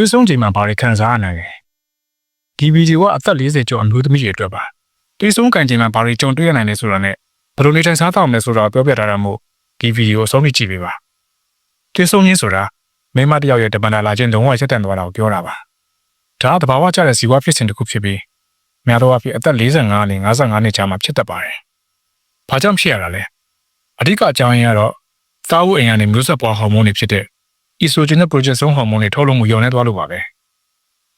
သွေးဆုံးချိန်မှာဘာတွေခံစားရနိုင်လဲဒီဗီဒီယိုကအသက်40ကျော်အမျိုးသမီးတွေအတွက်ပါသွေးဆုံးကန်ချိန်မှာဘာတွေကြုံတွေ့ရနိုင်လဲဆိုတာနဲ့ဘယ်လိုနေထိုင်စားသောက်မလဲဆိုတာပြောပြထားတာမို့ဒီဗီဒီယိုအဆုံးထိကြည့်ပေးပါသွေးဆုံးခြင်းဆိုတာမိမတယောက်ရဲ့တမန်လာခြင်းလုံးဝရက်တန့်သွားတာကိုပြောတာပါဒါကတဘာဝကျတဲ့ဇီဝဖြစ်စဉ်တစ်ခုဖြစ်ပြီးများသောအားဖြင့်အသက်45နဲ့55နှစ်ကြားမှာဖြစ်တတ်ပါတယ်ဘာကြောင့်ဖြစ်ရတာလဲအဓိကအကြောင်းရင်းကတော့သားဦးအိမ်ကနေမျိုးဆက်ပွားဟော်မုန်းတွေဖြစ်တဲ့ estrogen နဲ့ progesterone ဟော်မုန်းတွေထုတ်လုပ်မှုလျော့နေသွားလို့ပါပဲ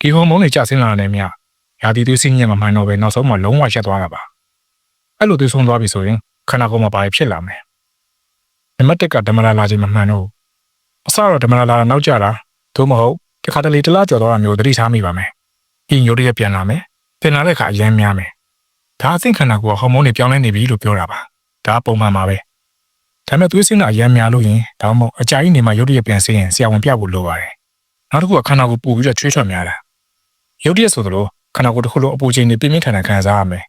ဒီဟော်မုန်းတွေကျဆင်းလာတဲ့မြရာသီသွေးစည်းညံ့မှာမှန်တော့ပဲနောက်ဆုံးမှလုံးဝရပ်သွားတာပါအဲ့လိုသွေးဆုံးသွားပြီဆိုရင်ခန္ဓာကိုယ်မှာဘာဖြစ်လာမလဲနံပါတ်1ကဓမ္မလာခြင်းမမှန်တော့အစတော့ဓမ္မလာနောက်ကျတာသို့မဟုတ်တစ်ခါတလေတစ်လားကျော်သွားတာမျိုးသတိထားမိပါမယ်ပြီးရုပ်ရည်ပြန်လာမယ်ပြန်လာတဲ့အခါအရင်များမယ်ဒါအသင့်ခန္ဓာကိုယ်ဟော်မုန်းတွေပြောင်းလဲနေပြီလို့ပြောတာပါဒါပုံမှန်ပါပဲဒါပေမဲ့သွေးစင်းတာအရင်များလို့ရင်ဒါမှမဟုတ်အကြာကြီးနေမှာရုပ်ရည်ပြန်စင်းရင်ဆရာဝန်ပြဖို့လိုပါတယ်နောက်တစ်ခုကခန္ဓာကိုယ်ပူပြီးတော့ချွေးထွက်များတာရုပ်ရည်ဆိုသလိုခန္ဓာကိုယ်တစ်ခုလုံးအပူချိန်တွေပြင်းပြင်းထန်ထန်ခံစားရမယ်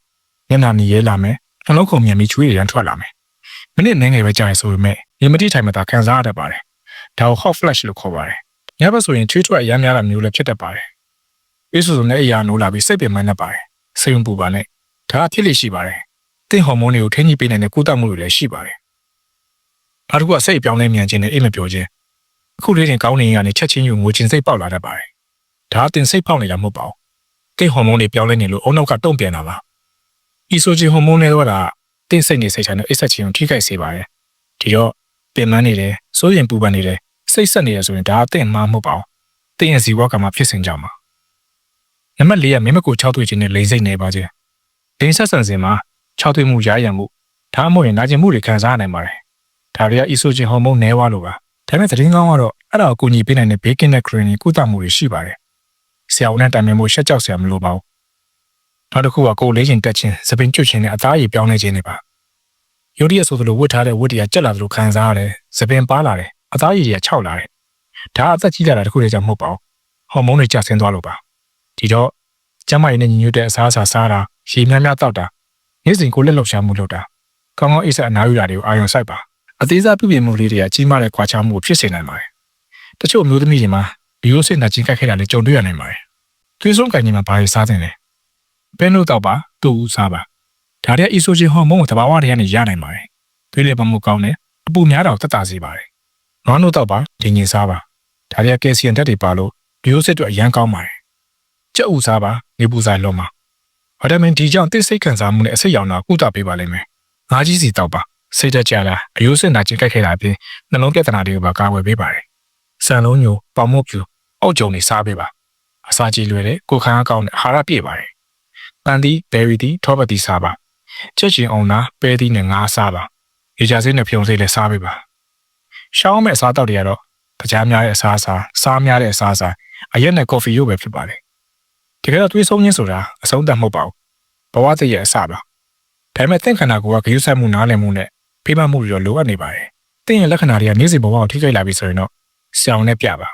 မျက်နှာမြည်ရဲလာမယ်နှလုံးခုန်မြန်ပြီးချွေးရန်ထွက်လာမယ်မိနစ်နိုင်ငယ်ပဲကြာရင်ဆိုပေမဲ့ရေမတိထိုင်မသာခံစားရတတ်ပါတယ်ဒါကို hot flash လို့ခေါ်ပါတယ်ညဘက်ဆိုရင်ချွေးထွက်အရင်များတာမျိုးလည်းဖြစ်တတ်ပါတယ်အေးဆိုဆိုနဲ့အရာနိုးလာပြီးစိတ်ပင်ပန်းတတ်ပါတယ်စိတ်ဝင်ပူပါနဲ့ဒါအဖြစ်လိရှိပါတယ်တင့်ဟော်မုန်းတွေကိုထိန်းညှိပေးနိုင်တဲ့ကုသမှုတွေလည်းရှိပါတယ်နောက်တစ်ခုကစိတ်ပြောင်းလဲမြန်ခြင်းနဲ့အိမ်မပြောခြင်းအခုလေးတင်ကောင်းနေရင်ကနေချက်ချင်းယူငိုခြင်းစိတ်ပေါက်လာတတ်ပါတယ်ဒါအတင်စိတ်ပေါက်နေတာမဟုတ်ပါဘူးတင့်ဟော်မုန်းတွေပြောင်းလဲနေလို့အုံနောက်ကတုံ့ပြန်လာပါအီဆိုဂျင်ဟော်မုန်းတွေတော့တင့်စိတ်နေစိတ်ချတဲ့အိတ်ဆက်ခြင်းကိုထိခိုက်စေပါတယ်ဒီတော့ပင်ပန်းနေတယ်စိုးရင်ပူပန်နေတယ်စိတ်ဆက်နေတယ်ဆိုရင်ဒါအတင်မှားမဟုတ်ပါဘူးတင့်ရဲ့ဇီဝကမှာဖြစ်စဉ်ကြောင့်ပါနံပါတ်4ကမင်းမကို6တွေ့ခြင်းနဲ့လိမ်စိတ်နေပါခြင်းဒိန်းဆက်ဆန်စဉ်မှာ6တွေ့မှုရရံမှုဒါမှမဟုတ်ရင်နာကျင်မှုတွေခံစားနိုင်ပါတယ်ဒါတွေက estrogen ဟော်မုန်းနည်းသွားလို့ပါဒါပေမဲ့သတင်းကောင်းကတော့အဲ့ဒါကိုကူညီပေးနိုင်တဲ့ baking နဲ့ cream ကုသမှုတွေရှိပါတယ်ဆရာဝန်နဲ့တိုင်ပင်မှုရှက်ကြောက်စရာမလိုပါဘူးနောက်တစ်ခုကကိုယ်လေးချင်တက်ခြင်းစပင်ကျွတ်ခြင်းနဲ့အသားရည်ပြောင်းလဲခြင်းတွေပါရုပ်ရည်ဆိုသလိုဝတ်ထားတဲ့ဝတ်တွေကကျက်လာသလိုခံစားရတယ်စပင်ပါလာတယ်အသားရည်တွေကခြောက်လာတယ်ဒါအသက်ကြီးလာတာတခုတည်းကြောင့်မဟုတ်ပါဘူးဟော်မုန်းတွေကျဆင်းသွားလို့ပါဒီတော့ကျန်းမာရေးနဲ့ညီညွတ်တဲ့အစားအစာစားတာရေများများတောက်တာနေ့စဉ်ကိုယ်လက်လှုပ်ရှားမှုလုပ်တာကောင်းကောင်းအိပ်စက်အနားယူတာတွေကိုအာရုံစိုက်ပါအသေးစားပြုပြင်မှုလေးတွေကကြီးမားတဲ့ခွာခြားမှုကိုဖြစ်စေနိုင်ပါတယ်တချို့အမျိုးသမီးတွေမှာဗီရိုစစ်နာကျင်ကိုက်ခဲ့တာလည်းကြုံတွေ့ရနိုင်ပါတယ်သွေးဆုံးကန်ကြီးမှာဘာတွေစားသင့်လဲဘယ်လိုတောက်ပါတူဦးစားပါဒါတွေက estrogen ဟော်မုန်းကိုတဘာဝတွေကနေရနိုင်ပါတယ်သွေးလည်ပတ်မှုကောင်းတယ်အပူများတာကိုသက်သာစေပါတယ်နွားနို့တောက်ပါဒင်ငင်စားပါဒါတွေကကယ်ဆီယမ်ဓာတ်တွေပါလို့ဗီရိုစစ်တွေအရန်ကောင်းပါတယ်ကြက်ဥစားပါနေပူစားလုံးပါဗီတာမင် D ကြောင့်တစ်စိတ်ခံစားမှုနဲ့အဆိပ်ရောင်တာကုသပေးပါလိမ့်မယ်ငါးကြီးစီတောက်ပါစိတ်သက်ကြလားအယိုးစစ်နာကျင်ကိုက်ခဲ့တာပြီးနှလုံးပြဿနာတွေကိုပါကာကွယ်ပေးပါတယ်ဆန်လုံးညိုပေါင်မုတ်ဖြူအောက်ကျုံတွေစားပေးပါအစာကြည်လွယ်တဲ့ကိုခန်းအကောင်းနဲ့အာဟာရပြည့်ပါတယ်ပန်တီဘယ်ရီတီထောပတ်တီစားပါချက်ချင်းအောင်နာပဲတီနဲ့ငါးစားပါရေချာစိတ်နဲ့ဖြုံစိတ်လည်းစားပေးပါရှောင်းမဲ့အစားတောက်တွေကတော့ကြားများတဲ့အစားအစာစားများတဲ့အစားအစာအရက်နဲ့ကော်ဖီရုပ်ပဲဖြစ်ပါတယ်တကယ်တော့သွေးဆုံးခြင်းဆိုတာအဆုံးသတ်မဟုတ်ပါဘူးဘဝတည်းရဲ့အစပါဒါပေမဲ့သင်ခန္ဓာကိုယ်ကဂရုစိုက်မှုနားလည်မှုနဲ့ဖိမမှုတွေတော့လိုအပ်နေပါတယ်သင်ရဲ့လက္ခဏာတွေကနေ့စဉ်ဘဝကိုထိခိုက်လာပြီဆိုရင်တော့ဆရာဝန်နဲ့ပြပါ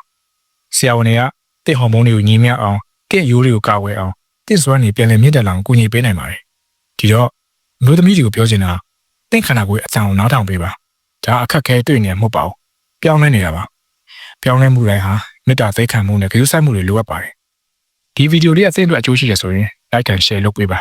ဆရာဝန်တွေကသင်ဟော်မုန်းတွေကိုညီမျှအောင်သင်ရိုးတွေကိုကာဝယ်အောင်သင်စွမ်းနေပြန်လည်မြင့်တက်လာအောင်ကူညီပေးနိုင်ပါတယ်ဒီတော့မျိုးသမီးတွေကိုပြောချင်တာသင်ခန္ဓာကိုယ်အကြောင်းနားထောင်ပေးပါဒါအခက်ခဲတွေ့နေမှာမဟုတ်ပါဘူးပြောင်းလဲနေတာပါပြောင်းလဲမှုတိုင်းဟာမေတ္တာသိက္ခာမှုနဲ့ဂရုစိုက်မှုတွေလိုအပ်ပါတယ်ဒီဗီဒီယိုလေးအသင်အတွက်အကျိုးရှိတယ်ဆိုရင် like and share လုပ်ပေးပါ